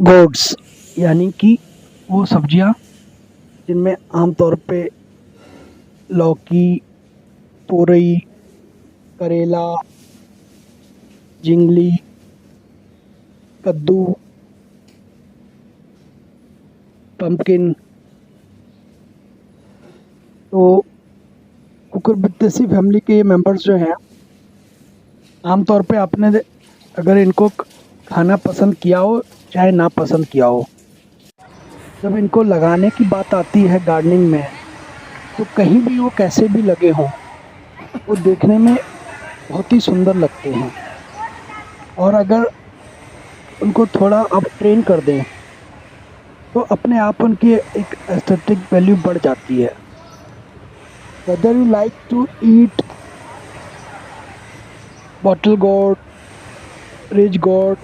Gods यानी कि वो सब्जियां जिनमें आमतौर पे लौकी, तोरई, करेला, झिंगली, कद्दू, पम्पकिन, तो कुकुरबिटेसी फैमिली के ये मेंबर्स जो हैं, आमतौर पे आपने अगर इनको खाना पसंद किया हो चाहे ना पसंद किया हो, जब इनको लगाने की बात आती है गार्डनिंग में, तो कहीं भी वो कैसे भी लगे हों, वो देखने में बहुत ही सुंदर लगते हैं। और अगर उनको थोड़ा आप ट्रेन कर दें तो अपने आप उनकी एक एस्थेटिक वैल्यू बढ़ जाती है। Whether you like to eat bottle gourd, ridge gourd,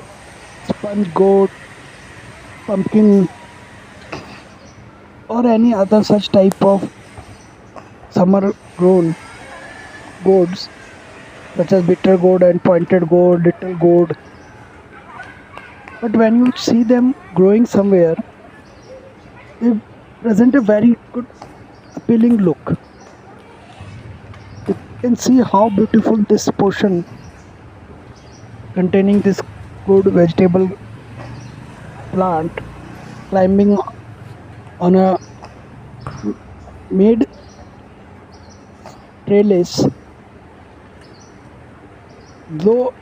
sponge gourd, pumpkin, or any other such type of summer grown gourds such as bitter gourd and pointed gourd, little gourd. But when you see them growing somewhere, they present a very good appealing look. You can see how beautiful this portion containing this good vegetable plant climbing on a made trellis, though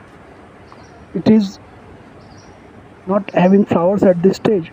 it is not having flowers at this stage,